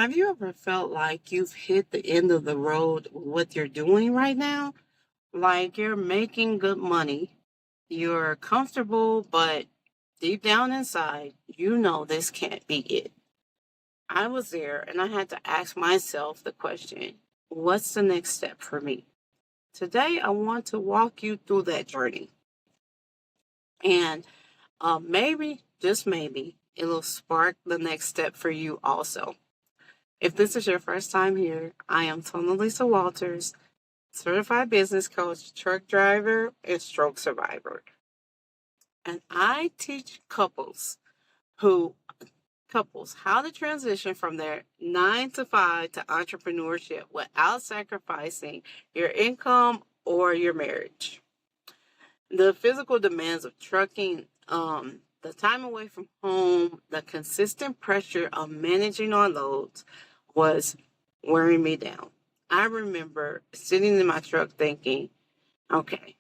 Have you ever felt like you've hit the end of the road with what you're doing right now? Like you're making good money, you're comfortable, but deep down inside, you know this can't be it. I was there and I had to ask myself the question, what's the next step for me? Today, I want to walk you through that journey. And maybe, just maybe, it'll spark the next step for you also. If this is your first time here, I am Tona Lisa Walters, certified business coach, truck driver, and stroke survivor. And I teach who couples how to transition from their 9 to 5 to entrepreneurship without sacrificing your income or your marriage. The physical demands of trucking, the time away from home, the consistent pressure of managing on loads was wearing me down. I remember sitting in my truck thinking, okay,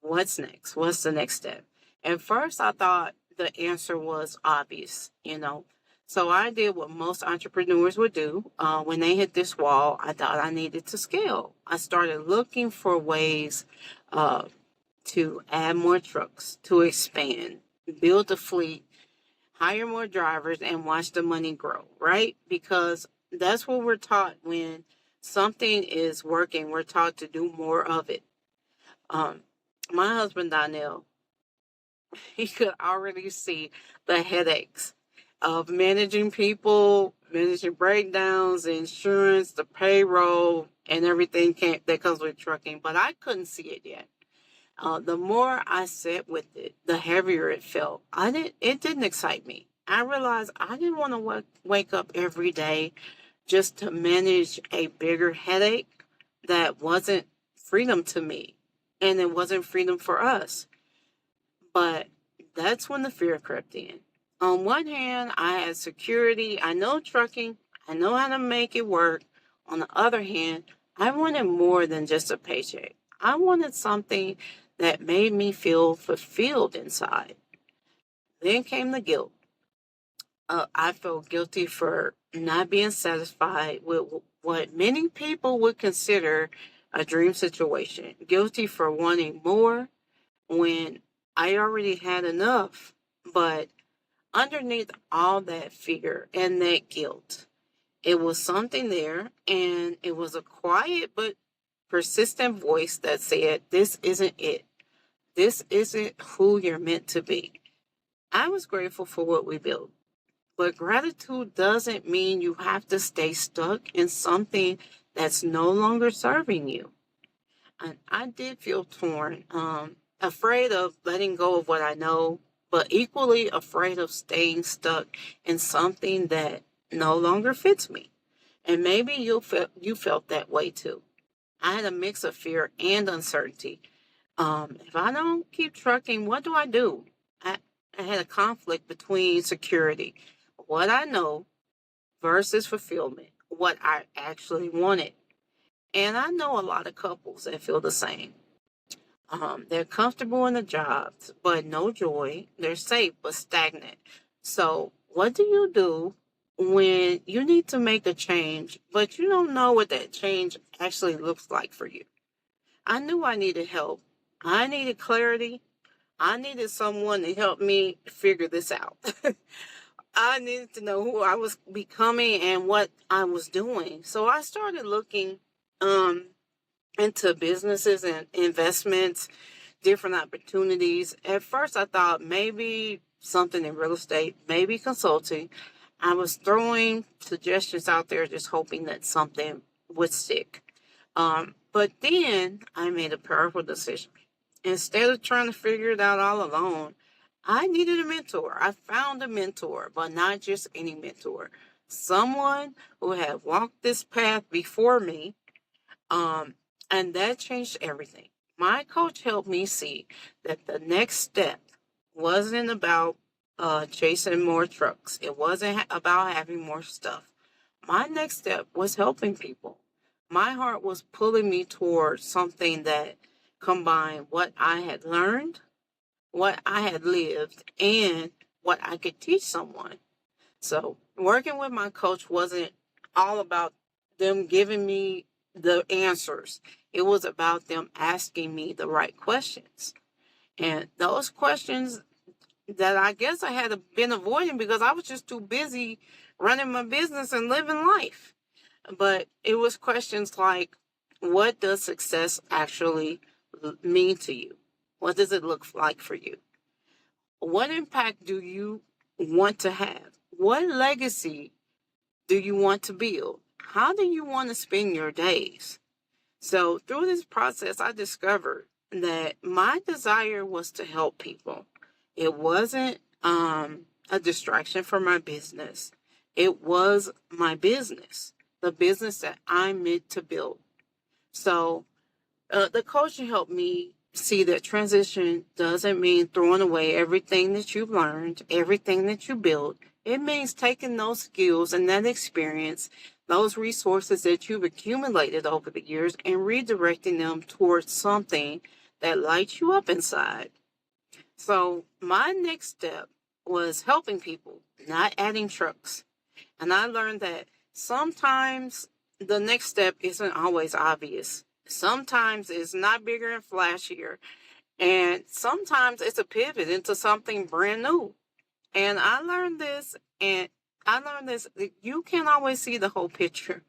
what's next? What's the next step? At first, I thought the answer was obvious. So I did what most entrepreneurs would do. When they hit this wall, I thought I needed to scale. I started looking for ways uh, to add more trucks, to expand, build a fleet, hire more drivers, and watch the money grow, right? Because that's what we're taught when something is working. We're taught to do more of it. Um, my husband, Donnell, he could already see the headaches of managing people, managing breakdowns, insurance, the payroll, and everything that comes with trucking. But I couldn't see it yet. The more I sat with it, the heavier it felt. It didn't excite me. I realized I didn't want to wake up every day just to manage a bigger headache that wasn't freedom to me, and it wasn't freedom for us. But that's when the fear crept in. On one hand, I had security. I know trucking. I know how to make it work. On the other hand, I wanted more than just a paycheck. I wanted something that made me feel fulfilled inside. Then came the guilt. I felt guilty for not being satisfied with what many people would consider a dream situation. Guilty for wanting more when I already had enough. But underneath all that fear and that guilt, it was something there, and it was a quiet but persistent voice that said, this isn't it. This isn't who you're meant to be. I was grateful for what we built, but gratitude doesn't mean you have to stay stuck in something that's no longer serving you. And I did feel torn, afraid of letting go of what I know, but equally afraid of staying stuck in something that no longer fits me. And maybe you felt that way too. I had a mix of fear and uncertainty. If I don't keep trucking, what do I do? I, I had a conflict between security, what I know, versus fulfillment, what I actually wanted. And I know a lot of couples that feel the same. They're comfortable in the jobs, but no joy. They're safe, but stagnant. So, what do you do when you need to make a change, but you don't know what that change actually looks like for you? I knew I needed help. I needed clarity. I needed someone to help me figure this out. I needed to know who I was becoming and what I was doing. So I started looking um, into businesses and investments, different opportunities. At first, I thought maybe something in real estate, maybe consulting. I was throwing suggestions out there, just hoping that something would stick. But then I made a powerful decision. Instead of trying to figure it out all alone, I needed a mentor. I found a mentor, but not just any mentor. Someone who had walked this path before me, um, and that changed everything. My coach helped me see that the next step wasn't about chasing more trucks. It wasn't about having more stuff. My next step was helping people. My heart was pulling me towards something that combined what I had learned, what I had lived, and what I could teach someone. So working with my coach wasn't all about them giving me the answers. It was about them asking me the right questions. And those questions that I guess I had been avoiding because I was just too busy running my business and living life. But it was questions like, what does success actually mean to you? What does it look like for you? What impact do you want to have? What legacy do you want to build? How do you want to spend your days? So, through this process, I discovered that my desire was to help people. It wasn't a distraction for my business, it was my business, the business that I'm meant to build. So, the coaching helped me see that transition doesn't mean throwing away everything that you've learned, everything that you built. It means taking those skills and that experience, those resources that you've accumulated over the years, and redirecting them towards something that lights you up inside. So, my next step was helping people, not adding trucks. And I learned that sometimes the next step isn't always obvious. Sometimes it's not bigger and flashier. And sometimes it's a pivot into something brand new. And I learned this, that you can't always see the whole picture.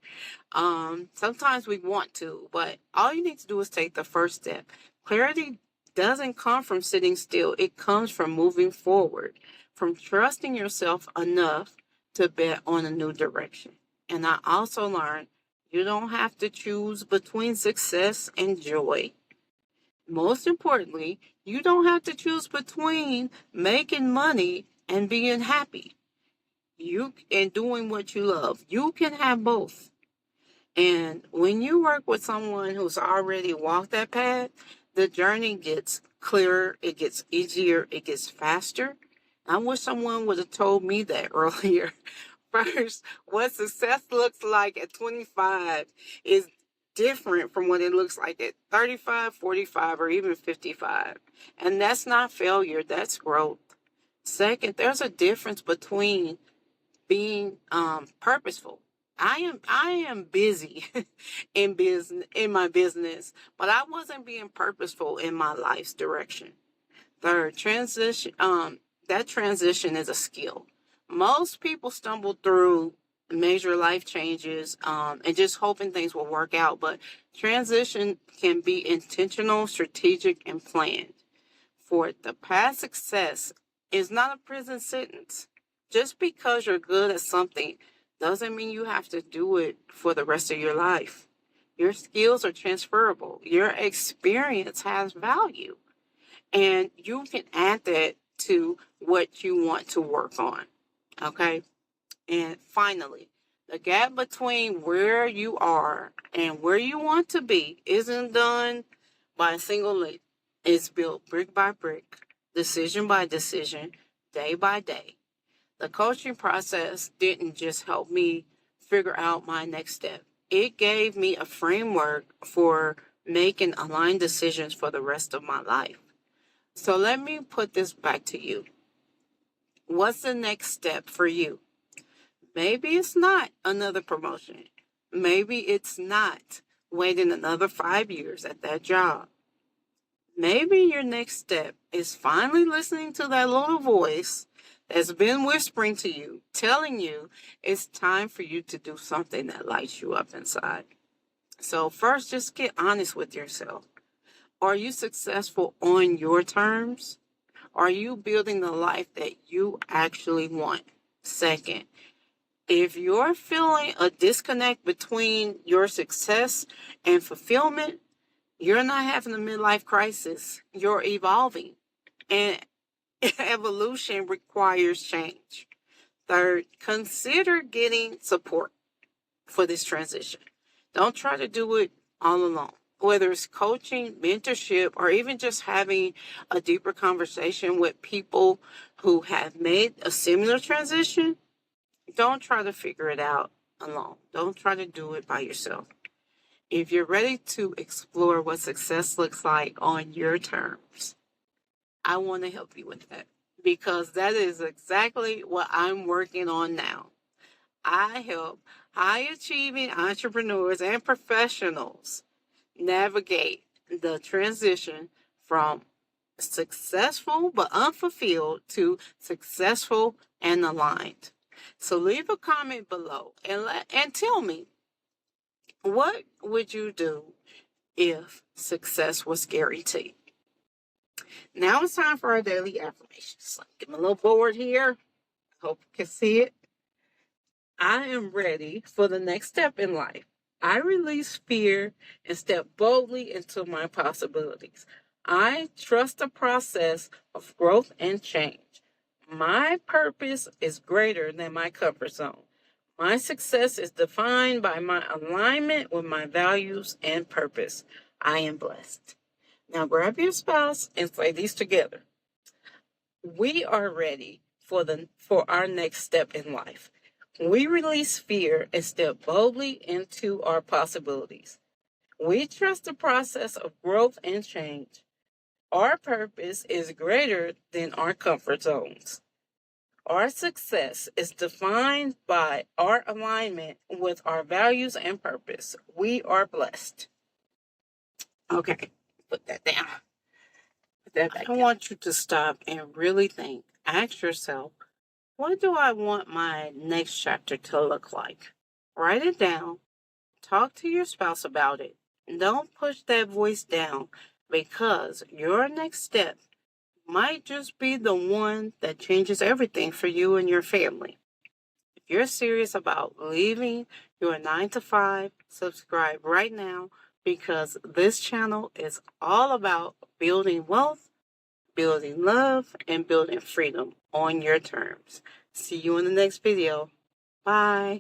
Sometimes we want to, but all you need to do is take the first step. Clarity doesn't come from sitting still. It comes from moving forward, from trusting yourself enough to bet on a new direction. And I also learned you don't have to choose between success and joy. Most importantly, you don't have to choose between making money and being happy. You and doing what you love. You can have both. And when you work with someone who's already walked that path, the journey gets clearer, it gets easier, it gets faster. I wish someone would have told me that earlier. First, what success looks like at 25 is different from what it looks like at 35, 45, or even 55. And that's not failure, that's growth. Second, there's a difference between being purposeful. I am busy in my business, but I wasn't being purposeful in my life's direction. Third, that transition is a skill. Most people stumble through major life changes and just hoping things will work out, but transition can be intentional, strategic, and planned. Fourth, the past success is not a prison sentence. Just because you're good at something doesn't mean you have to do it for the rest of your life. Your skills are transferable. Your experience has value. And you can add that to what you want to work on. Okay? And finally, the gap between where you are and where you want to be isn't done by a single leap. It's built brick by brick, decision by decision, day by day. The coaching process didn't just help me figure out my next step. It gave me a framework for making aligned decisions for the rest of my life. So let me put this back to you. What's the next step for you? Maybe it's not another promotion. Maybe it's not waiting another 5 years at that job. Maybe your next step is finally listening to that little voice that's been whispering to you, telling you it's time for you to do something that lights you up inside. So first, just get honest with yourself. Are you successful on your terms? Are you building the life that you actually want? Second, if you're feeling a disconnect between your success and fulfillment, you're not having a midlife crisis. You're evolving. And evolution requires change. Third, consider getting support for this transition. Don't try to do it all alone. Whether it's coaching, mentorship, or even just having a deeper conversation with people who have made a similar transition, don't try to figure it out alone. Don't try to do it by yourself. If you're ready to explore what success looks like on your terms, I want to help you with that because that is exactly what I'm working on now. I help high achieving entrepreneurs and professionals navigate the transition from successful but unfulfilled to successful and aligned. So leave a comment below and tell me, what would you do if success was guaranteed? Now it's time for our daily affirmations. Get a little board here. Hope you can see it. I am ready for the next step in life. I release fear and step boldly into my possibilities. I trust the process of growth and change. My purpose is greater than my comfort zone. My success is defined by my alignment with my values and purpose. I am blessed. Now grab your spouse and say these together. We are ready for our next step in life. We release fear and step boldly into our possibilities. We trust the process of growth and change. Our purpose is greater than our comfort zones. Our success is defined by our alignment with our values and purpose. We are blessed. Okay, put that down. I want you to stop and really think. Ask yourself, what do I want my next chapter to look like? Write it down. Talk to your spouse about it. Don't push that voice down, because your next step might just be the one that changes everything for you and your family. If you're serious about leaving your 9 to 5, subscribe right now, because this channel is all about building wealth, building love, and building freedom on your terms. See you in the next video. Bye.